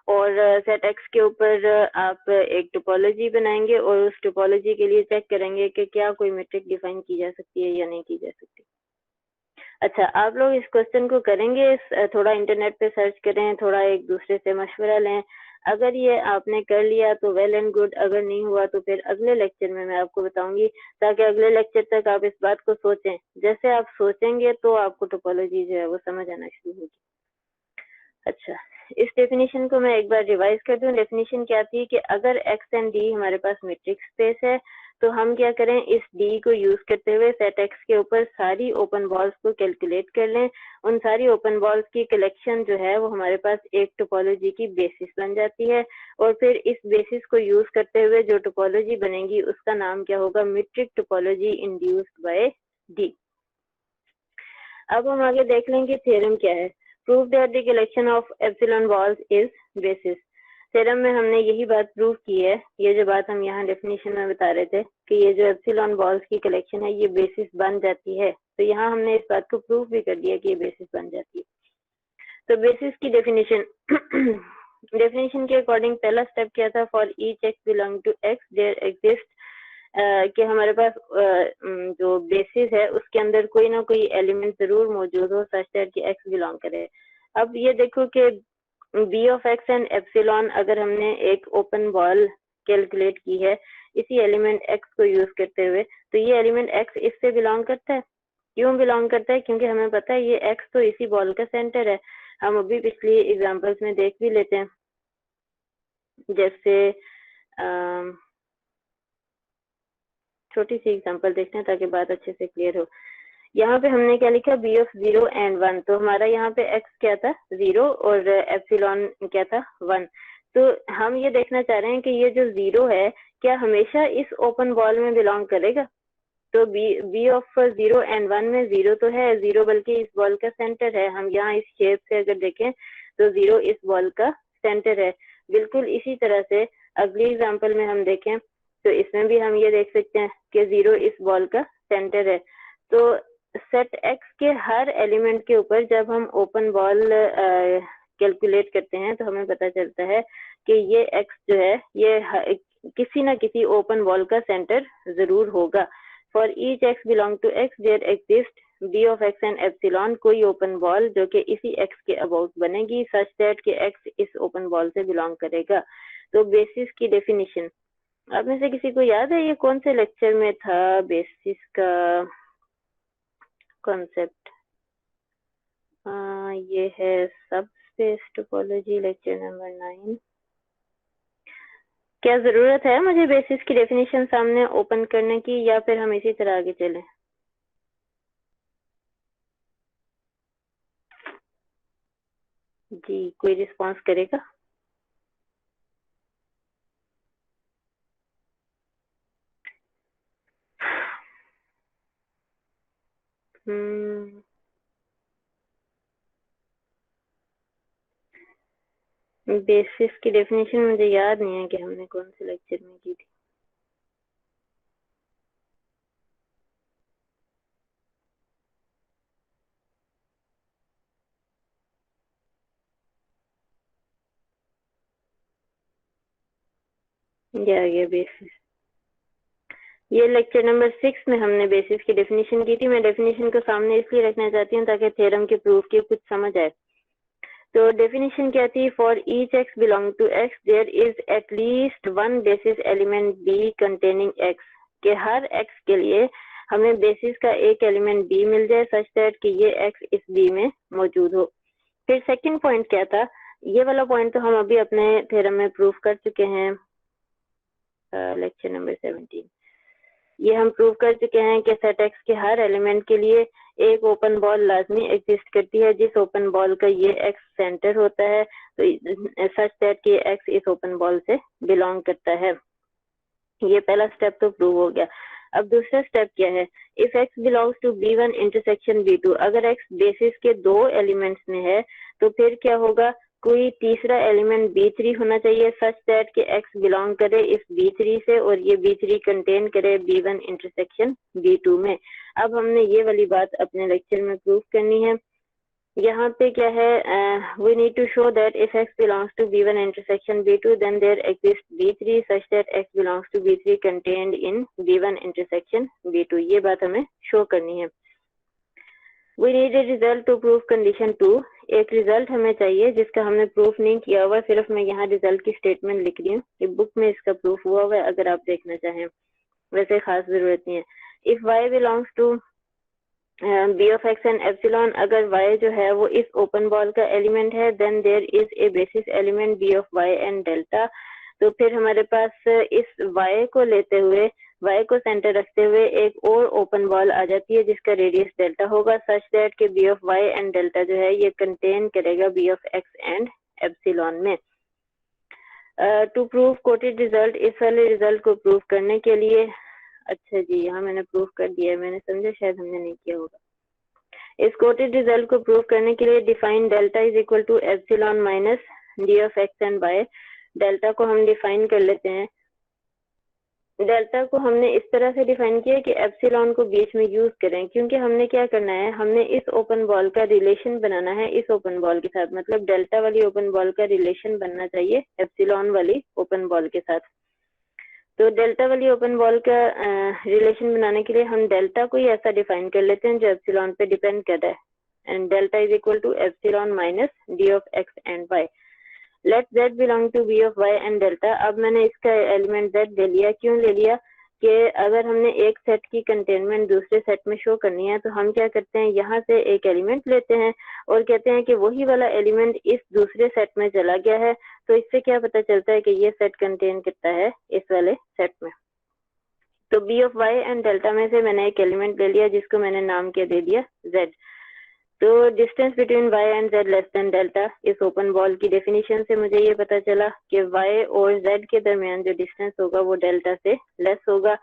और सेट एक्स के ऊपर आप एक टोपोलॉजी बनाएंगे और उस टोपोलॉजी के लिए चेक करेंगे कि क्या कोई मेट्रिक डिफाइन की जा सकती है या नहीं की जा सकती। अच्छा, आप लोग इस क्वेश्चन को करेंगे, थोड़ा इंटरनेट पे सर्च करें, थोड़ा एक दूसरे से मशवरा लें। अगर ये आपने कर लिया तो वेल एंड गुड, अगर नहीं हुआ तो फिर अगले लेक्चर में मैं आपको बताऊंगी, ताकि अगले लेक्चर तक आप इस बात को सोचें। जैसे आप सोचेंगे तो आपको टोपोलॉजी जो है वो समझ आना शुरू होगी। अच्छा, इस डेफिनेशन को मैं एक बार रिवाइज कर दूं। डेफिनेशन क्या थी कि अगर x एंड d हमारे पास मैट्रिक्स स्पेस है तो हम क्या करें, इस d को यूज करते हुए सेट x के ऊपर सारी ओपन बॉल्स को कैलकुलेट कर लें। उन सारी ओपन बॉल्स की कलेक्शन जो है वो हमारे पास एक टोपोलॉजी की बेसिस बन जाती है, और फिर इस बेसिस को यूज करते हुए जो टोपोलॉजी बनेगी उसका नाम क्या होगा, metric topology induced by d। अब हम आगे देख लेंगे थ्योरम क्या है। Prove that the collection of epsilon balls is basis. Theorem में हमने यही बात प्रूव की है। ये जो बात हम यहाँ डेफिनेशन में बता रहे थे कि ये जो एप्सिलॉन बॉल्स की कलेक्शन है ये बेसिस बन जाती है, तो यहाँ हमने इस बात को प्रूव भी कर दिया कि ये बेसिस बन जाती है। तो बेसिस की डेफिनेशन डेफिनेशन के अकॉर्डिंग पहला स्टेप क्या था, for each x belong to X there exist, कि हमारे पास जो बेसिस है उसके अंदर कोई ना कोई एलिमेंट जरूर मौजूद हो सच दैट कि एक्स बिलोंग करे। अब ये देखो कि B of x and epsilon, अगर हमने एक ओपन बॉल कैलकुलेट की है इसी एलिमेंट एक्स को यूज करते हुए, तो ये एलिमेंट एक्स इससे बिलोंग करता है। क्यों बिलोंग करता है? क्योंकि हमें पता है ये एक्स तो इसी बॉल का सेंटर है। हम अभी पिछली एग्जांपल्स में देख भी लेते हैं, जैसे छोटी सी एग्जांपल देखते हैं ताकि बात अच्छे से क्लियर हो। यहाँ पे हमने क्या लिखा, बी ऑफ 0 एंड 1, तो हमारा यहाँ पे एक्स क्या था 0 और एप्सिलॉन क्या था 1। तो हम ये देखना चाह रहे हैं कि ये जो 0 है क्या हमेशा इस ओपन बॉल में बिलोंग करेगा। तो बी ऑफ 0 एंड 1 में 0 तो है, 0 बल्कि इस बॉल का सेंटर है। हम यहाँ इस शेप से अगर देखें तो 0 इस बॉल का सेंटर है। बिल्कुल इसी तरह से अगली एग्जांपल में हम देखें तो इसमें भी हम ये देख सकते हैं कि 0 इस बॉल का सेंटर है। तो सेट एक्स के हर एलिमेंट के ऊपर जब हम ओपन बॉल कैलकुलेट करते हैं तो हमें पता चलता है कि ये एक्स जो है ये किसी ना किसी ओपन बॉल का सेंटर जरूर होगा। For each x belong to X there exist B of x and epsilon, कोई ओपन बॉल जो कि इसी एक्स के अबाउट बनेगी सच दैट कि एक्स इस ओपन बॉल से बिलोंग करेगा। तो बेसिस की डेफिनेशन आप में से किसी को याद है ये कौन से लेक्चर में था बेसिस का कॉन्सेप्ट? ये है सबस्पेस टोपोलॉजी, लेक्चर नंबर 9। क्या जरूरत है मुझे बेसिस की डेफिनेशन सामने ओपन करने की, या फिर हम इसी तरह आगे चलें? जी, कोई रिस्पांस करेगा? बेसिस की डेफिनेशन मुझे याद नहीं है कि हमने कौन से लेक्चर में की थी। ये आ गया बेसिस। ये लेक्चर नंबर 6 में हमने बेसिस की डेफिनेशन की थी। मैं डेफिनेशन को सामने इसलिए रखना चाहती हूँ ताकि थ्योरम के प्रूफ की कुछ समझ आए। तो डेफिनेशन क्या थी, for each x belong to X there is at least one basis element B containing X, के हर एक्स के लिए हमें बेसिस का एक एलिमेंट बी मिल जाए सच दैट कि ये एक्स इस बी में मौजूद हो। फिर सेकंड पॉइंट क्या था, ये वाला पॉइंट तो हम अभी अपने थ्योरम में प्रूफ कर चुके हैं, लेक्चर नंबर 17। ये हम प्रूव कर चुके हैं कि सेट एक्स के हर एलिमेंट के लिए एक ओपन बॉल लाजमी एग्जिस्ट करती है जिस ओपन बॉल का ये एक्स सेंटर होता है, तो सच दैट कि एक्स इस ओपन बॉल से बिलोंग करता है। ये पहला स्टेप तो प्रूव हो गया। अब दूसरा स्टेप क्या है? If X belongs to B1 intersection B2, अगर एक्स बेसिस के दो एलिमेंट्स में है तो फिर क्या होगा? कोई तीसरा एलिमेंट B3 होना चाहिए सच दैट कि एक्स बिलोंग करे इस B3 से और ये B3 कंटेन करे B1 इंटरसेक्शन B2 में। अब हमने ये वाली बात अपने लेक्चर में प्रूफ करनी है। यहाँ पे क्या है? we need to show that if x belongs to B1 intersection B2 then there exists B3 such that x belongs to B3 contained in B1 intersection B2। ये बात हमें शो करनी है। we need a result to prove condition 2। एक रिजल्ट हमें चाहिए जिसका हमने प्रूफ नहीं किया हुआ, सिर्फ मैं यहाँ रिजल्ट की स्टेटमेंट लिख रही हूँ। ये बुक में इसका प्रूफ हुआ हुआ है, अगर आप देखना चाहें, वैसे खास जरूरत नहीं है। If y belongs to B of x and epsilon, अगर y जो है वो इस ओपन बॉल का एलिमेंट है, then there is a basis element B of y and delta. तो फिर हमारे पास इस y को लेते हुए, y को सेंटर रखते हुए एक और ओपन बॉल आ जाती है जिसका रेडियस डेल्टा होगा सच दैट कि B of y and delta जो है ये कंटेन करेगा B of x and epsilon में। टू प्रूव कोटेड रिजल्ट, इस वाले रिजल्ट को प्रूव करने के लिए, अच्छा जी यहाँ मैंने प्रूफ कर दिया है, मैंने समझा शायद हमने नहीं किया होगा। इस कोटेड रिजल्ट को प्रूव करने के लिए define delta is equal to epsilon minus D of x and Y. Delta को हम डिफाइन कर लेते हैं। डेल्टा को हमने इस तरह से डिफाइन किया कि एप्सिलॉन को बीच में यूज करें, क्योंकि हमने क्या करना है, हमने इस ओपन बॉल का रिलेशन बनाना है इस ओपन बॉल के साथ, मतलब डेल्टा वाली ओपन बॉल का रिलेशन बनना चाहिए एप्सिलॉन वाली ओपन बॉल के साथ। तो डेल्टा वाली ओपन बॉल का रिलेशन बनाने के लिए हम डेल्टा को ही ऐसा डिफाइन कर लेते हैं जो एप्सिलॉन पे डिपेंड कर रहा है, and delta is equal to epsilon minus D of x and Y. Let z belong to b of y and delta. अब मैंने इसका एलिमेंट z ले लिया। क्यों ले लिया? कि अगर हमने एक सेट की कंटेनमेंट दूसरे सेट में शो करनी है तो हम क्या करते हैं, यहाँ से एक एलिमेंट लेते हैं और कहते हैं कि वही वाला एलिमेंट इस दूसरे सेट में चला गया है। तो इससे क्या पता चलता है कि ये सेट कंटेन करता है इस वाले सेट में। तो b of y and delta में से मैंने एक एलिमेंट ले लिया जिसको मैंने नाम क्या दे दिया, z। तो distance between y and z less then delta, इस ओपन बॉल की डेफिनेशन से मुझे ये पता चला कि y और z के दरमियान जो डिस्टेंस होगा वो डेल्टा से लेस होगा।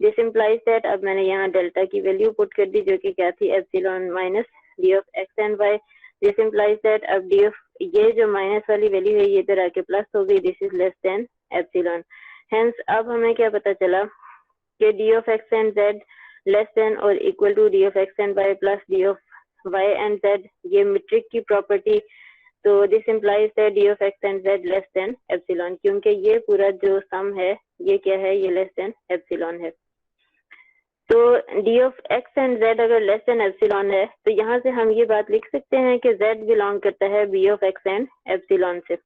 दिस इम्प्लाइज दैट, अब मैंने यहाँ डेल्टा की वैल्यू पुट कर दी जो कि क्या थी, epsilon minus D of x and Y. This implies that अब डी ऑफ, ये जो माइनस वाली वैल्यू है ये इधर आके प्लस हो गई, this is less than epsilon. Hence अब हमें क्या पता चला कि d of x and z less than और equal to D of x and Y plus D of y and z, ये मीट्रिक की प्रॉपर्टी। तो this implies that D of x and z less than epsilon, क्योंकि ये पूरा जो सम है ये क्या है, ये लेस देन एप्सिलॉन है। तो D of x and z अगर लेस देन एप्सिलॉन है तो यहाँ से हम ये बात लिख सकते हैं कि z बिलोंग करता है b of x and epsilon से।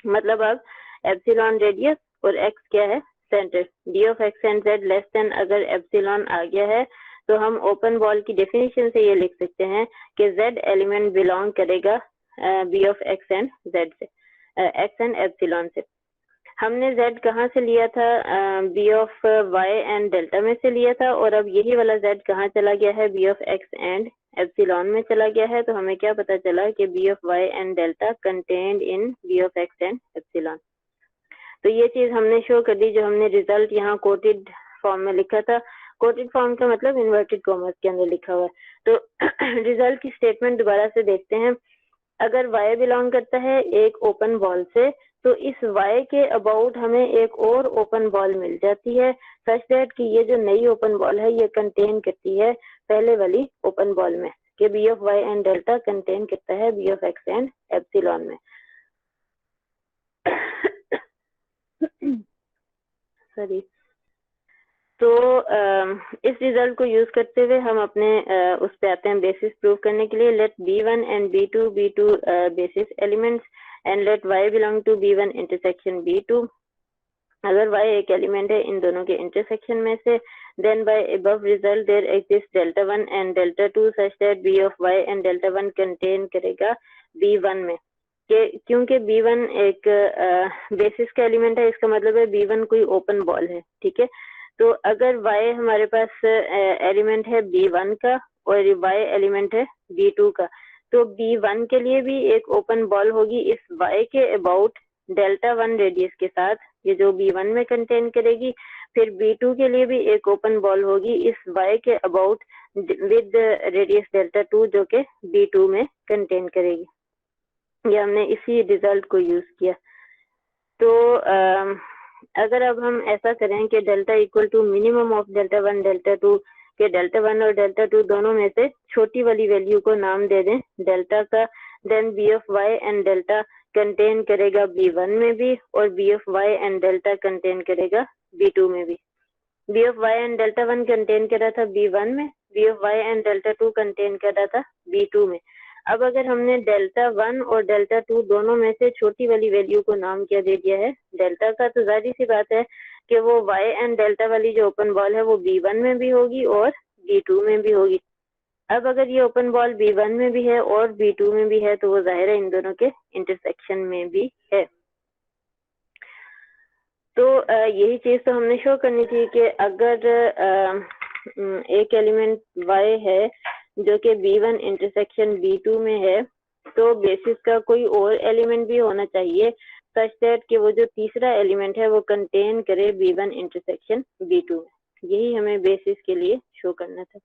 मतलब अब एप्सिलॉन रेडियस और x क्या है, centre. D of x and z less then अगर एप्सिलॉन आ गया है तो हम ओपन बॉल की डेफिनेशन से ये लिख सकते हैं कि z एलिमेंट बिलोंग करेगा b of x and z से, x एंड एप्सिलॉन से। हमने z कहाँ से लिया था, b of y and delta में से लिया था, और अब यही वाला z कहाँ चला गया है, b of x and epsilon में चला गया है। तो हमें क्या पता चला कि b of y and delta contained in b of x and epsilon. तो ये चीज हमने शो कर दी जो हमने रिजल्ट यहाँ कोटेड फॉर्म में लिखा था। कोटेड फॉर्म का मतलब इन्वर्टेड कॉमर्स के अंदर लिखा हुआ है। तो रिजल्ट की स्टेटमेंट दोबारा से देखते हैं। अगर y बिलोंग करता है एक ओपन बॉल से तो इस y के अबाउट हमें एक और ओपन बॉल मिल जाती है सच दैट कि ये जो नई ओपन बॉल है ये कंटेन करती है पहले वाली ओपन बॉल में, कि b of y and delta contain करता है b of x and epsilon में। सॉरी। तो इस रिजल्ट को यूज करते हुए हम अपने उस पे आते हैं बेसिस प्रूव करने के लिए। Let b1 and b2 be two basis elements and let y belong to b1 intersection b2। अगर y एक एलिमेंट है इन दोनों के इंटरसेक्शन में से, then by above result there exist delta 1 and delta 2 such that b of y and delta 1 contain करेगा b1 में। कि क्योंकि B1 एक बेसिस का एलिमेंट है, इसका मतलब है B1 कोई ओपन बॉल है, ठीक है। तो अगर Y हमारे पास एलिमेंट है B1 का और Y एलिमेंट है B2 का, तो B1 के लिए भी एक ओपन बॉल होगी इस Y के अबाउट Δ1 रेडियस के साथ, ये जो B1 में कंटेन करेगी। फिर B2 के लिए भी एक ओपन बॉल होगी इस Y के अबाउट विद रेडियस Δ2 जो कि B2 में कंटेन करेगी। ये हमने इसी रिजल्ट को यूज किया। तो अगर अब हम ऐसा करें कि delta equal to minimum of Δ1 Δ2 के Δ1 और Δ2 दोनों में से छोटी वाली वैल्यू को नाम दे दें डेल्टा का, then B of Y and delta contain करेगा B1 में भी और B of Y and delta contain करेगा B2 में भी। B of Y and Δ1 contain कर रहा था B1 में, B of Y and Δ2 contain कर रहा था B2 में। अब अगर हमने Δ1 और Δ2 दोनों में से छोटी वाली वैल्यू को नाम क्या दे दिया है डेल्टा का, तो जाहिर सी बात है कि वो y एंड डेल्टा वाली जो ओपन बॉल है वो B1 में भी होगी और B2 में भी होगी। अब अगर ये ओपन बॉल B1 में भी है और B2 में भी है तो वो जाहिर है इन दोनों के इंटरसेक्शन में भी है। तो यही चीज तो हमने शो करनी थी कि अगर एक एलिमेंट y है जो कि B1 इंटरसेक्शन B2 में है, तो बेसिस का कोई और एलिमेंट भी होना चाहिए सच दैट कि वो जो तीसरा एलिमेंट है वो कंटेन करे B1 इंटरसेक्शन B2 में। यही हमें बेसिस के लिए शो करना था।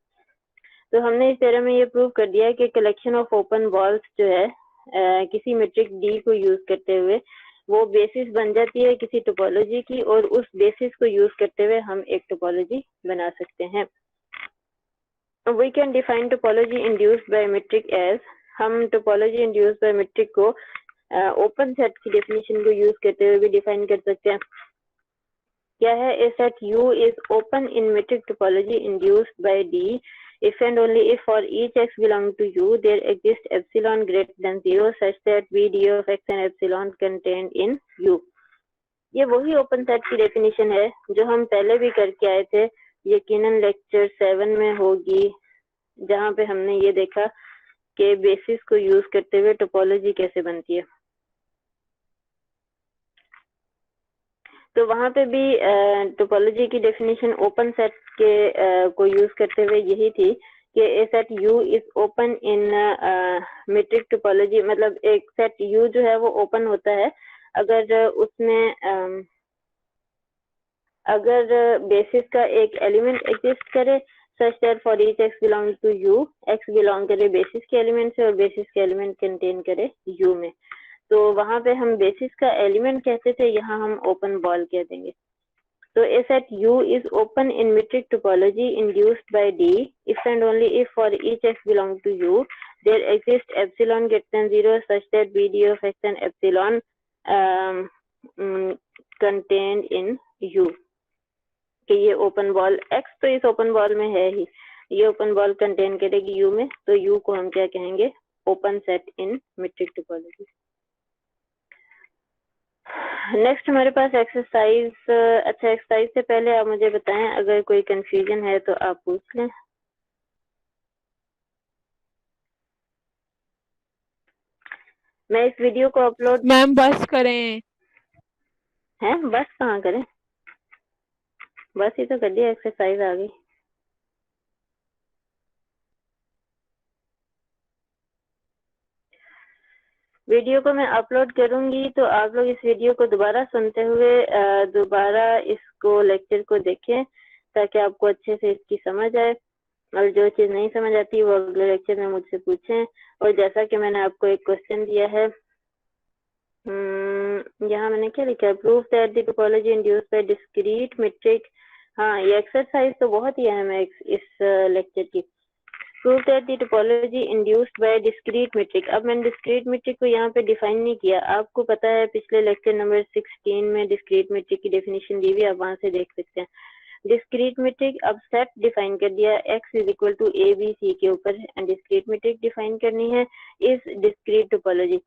तो हमने इस तरह में ये प्रूव कर दिया कि कलेक्शन ऑफ ओपन बॉल्स जो है किसी मेट्रिक D को यूज करते हुए वो बेसिस बन जाती है किसी टोपोलॉजी की, और उस बेसिस को यूज करते हुए हम एक टोपोलॉजी बना सकते हैं। We can define topology induced by metric as, हम टोपोलॉजी इंड्यूस्ड बाय मेट्रिक को ओपन सेट की डेफिनेशन को यूज करते हुए भी डिफाइन कर सकते हैं। क्या है? A set U is open in metric topology induced by D if and only if for each x belong to U there exists epsilon greater than 0 such that V D of x and epsilon contained in U। ये वही ओपन सेट की डेफिनेशन है जो हम पहले भी करके आए थे, यकीनन लेक्चर 7 में होगी, जहाँ पे हमने ये देखा कि बेसिस को यूज करते हुए टोपोलॉजी कैसे बनती है। तो वहाँ पे भी टोपोलॉजी की डेफिनेशन ओपन सेट के को यूज करते हुए यही थी कि a set U is open in metric topology, मतलब एक सेट यू जो है वो ओपन होता है अगर उसमें अगर बेसिस का एक एलिमेंट एग्जिस्ट करे such that for each x belong to U, X belong करे बेसिस के एलिमेंट से और बेसिस के एलिमेंट कंटेन करे यू में। तो वहां पे हम बेसिस का एलिमेंट कहते थे, यहाँ हम ओपन बॉल कह देंगे। तो a set U is open in metric topology induced by d if and only if for each x belong to U there exist epsilon greater than 0 such that B D of x and epsilon contained in U. कि ये ओपन बॉल एक्स तो इस ओपन बॉल में है ही, ये ओपन बॉल कंटेन करेगी यू में, तो यू को हम क्या कहेंगे? ओपन सेट इन मेट्रिक टोपोलॉजी। नेक्स्ट हमारे पास एक्सरसाइज। अच्छा, एक्सरसाइज से पहले आप मुझे बताएं अगर कोई कंफ्यूजन है तो आप पूछ लें। मैं इस वीडियो को अपलोड मैम बस करें हैं? बस कहाँ करें? बस ही तो कर दिया, एक्सरसाइज आ गई। वीडियो को मैं अपलोड करूंगी तो आप लोग इस वीडियो को दोबारा सुनते हुए दोबारा इसको लेक्चर को देखें ताकि आपको अच्छे से इसकी समझ आए, और जो चीज नहीं समझ आती वो अगले लेक्चर में मुझसे पूछें। और जैसा कि मैंने आपको एक क्वेश्चन दिया है, यहाँ मैंने क्या लिखा है? Proof that the topology induced by discrete metric. हाँ, ये एक्सरसाइज तो बहुत ही अहम है इस लेक्चर की। Prove that the topology induced by discrete metric. अब मैंने डिस्क्रीट मेट्रिक को यहाँ पे डिफाइन नहीं किया, आपको पता है पिछले लेक्चर नंबर 16 में डिस्क्रीट मेट्रिक की डेफिनेशन दी हुई, आप वहां से देख सकते हैं। डिस्क्रीट मेट्रिक अब सेट डिफाइन कर दिया x is equal to A B C के ऊपर, एंड डिस्क्रीट मेट्रिक डिफाइन करनी है इस डिस्क्रीट टोपोलॉजी।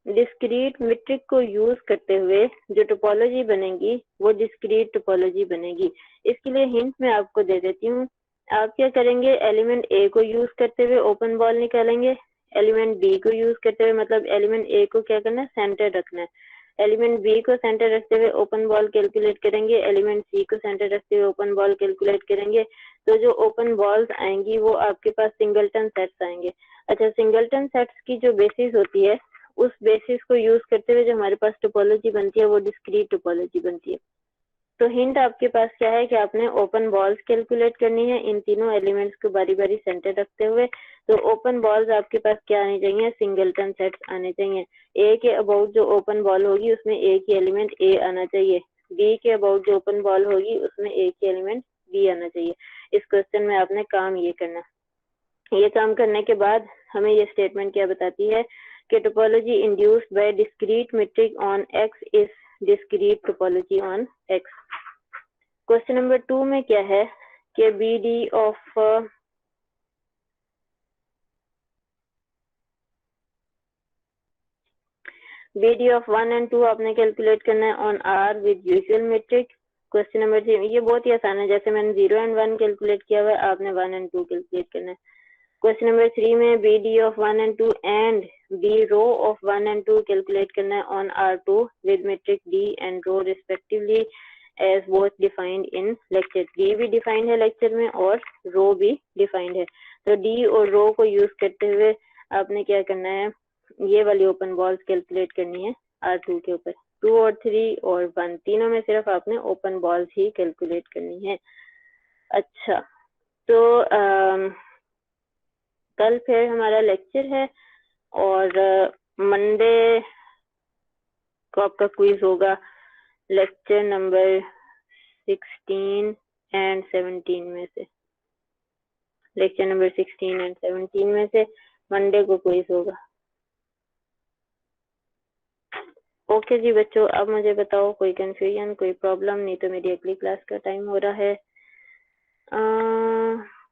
डिस्क्रीट मेट्रिक को यूज करते हुए जो टोपोलॉजी बनेगी वो डिस्क्रीट टोपोलॉजी बनेगी। इसके लिए हिंट मैं आपको दे देती हूँ। आप क्या करेंगे? एलिमेंट ए को यूज करते हुए ओपन बॉल निकालेंगे, एलिमेंट बी को यूज करते हुए, मतलब एलिमेंट ए को क्या करना है, सेंटर रखना है। एलिमेंट बी को सेंटर रखते हुए ओपन बॉल कैलकुलेट करेंगे, एलिमेंट सी को सेंटर रखते हुए ओपन बॉल कैलकुलेट करेंगे। तो जो ओपन बॉल्स आएंगी वो आपके पास सिंगलटन सेट्स आएंगे। अच्छा, सिंगलटन सेट्स की जो बेसिस होती है, उस बेसिस को यूज करते हुए जो हमारे पास टोपोलॉजी बनती है वो डिस्क्रीट टोपोलॉजी बनती है। तो हिंट आपके पास क्या है कि आपने ओपन बॉल्स कैलकुलेट करनी है इन तीनों एलिमेंट्स को बारी बारी सेंटर रखते हुए। तो ओपन बॉल्स आपके पास क्या आने चाहिए, सिंगलटन सेट्स आने चाहिए। ए के अबाउट जो ओपन बॉल होगी उसमें ए की एलिमेंट ए आना चाहिए, बी के अबाउट जो ओपन बॉल होगी उसमें ए की एलिमेंट बी आना चाहिए। इस क्वेश्चन में आपने काम ये करना। ये काम करने के बाद हमें ये स्टेटमेंट क्या बताती है कि topology induced by discrete metric on X is discrete topology on X. Question number 2 में क्या है कि BD of BD of 1 and 2 आपने कैलकुलेट करना है on R with usual metric. Question number 3 ये बहुत ही आसान है, जैसे मैंने 0 and 1 कैलकुलेट किया हुआ है, आपने 1 and 2 कैलकुलेट करना है। क्वेश्चन नंबर 3 में BD of 1 and 2 and B rho of 1 and 2 calculate करना है on R2 with metric D and rho respectively as both defined in lecture. D भी डिफाइंड है लेक्चर में और रो भी डिफाइंड है। तो D और रो को यूज करते हुए आपने क्या करना है, ये वाली ओपन बॉल्स कैलकुलेट करनी है R2 के ऊपर। 2 और 3 और 1 तीनों में सिर्फ आपने ओपन बॉल्स ही कैलकुलेट करनी है। अच्छा, तो कल फिर हमारा लेक्चर है और मंडे को आपका क्विज होगा लेक्चर नंबर 16 एंड 17 में से। लेक्चर नंबर 16 एंड 17 में से मंडे को क्विज होगा। ओके जी बच्चों, अब मुझे बताओ कोई कंफ्यूजन, कोई प्रॉब्लम, नहीं तो मेरी अगली क्लास का टाइम हो रहा है।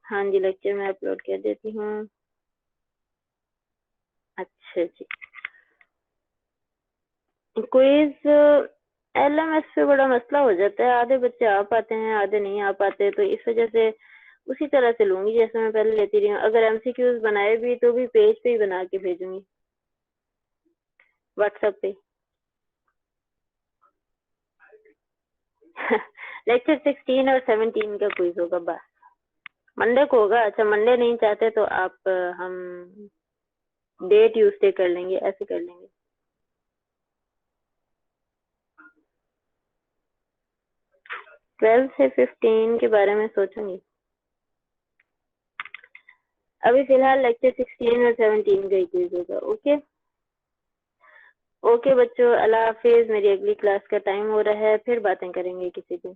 हाँ जी, लेक्चर मैं अपलोड कर देती हूँ। अच्छा जी, क्विज LMS पे बड़ा मसला हो जाता है, आधे बच्चे आ पाते हैं आधे नहीं आ पाते, तो इस वजह से उसी तरह से लूंगी जैसे मैं पहले लेती रही हूँ। अगर MCQs बनाए भी तो भी पेज पे ही बना के भेजूंगी व्हाट्सएप पे। लेक्चर 16 और 17 का क्विज होगा बस, मंडे को होगा। अच्छा, मंडे नहीं चाहते तो आप हम डे ट्यूसडे कर लेंगे, ऐसे कर लेंगे। ट्वेल्थ से 15 के बारे में सोचूंगी। अभी फिलहाल लेक्चर 16 और 17 का ही क्विज होगा। ओके ओके बच्चों, अल्लाह हाफिज। मेरी अगली क्लास का टाइम हो रहा है, फिर बातें करेंगे किसी दिन।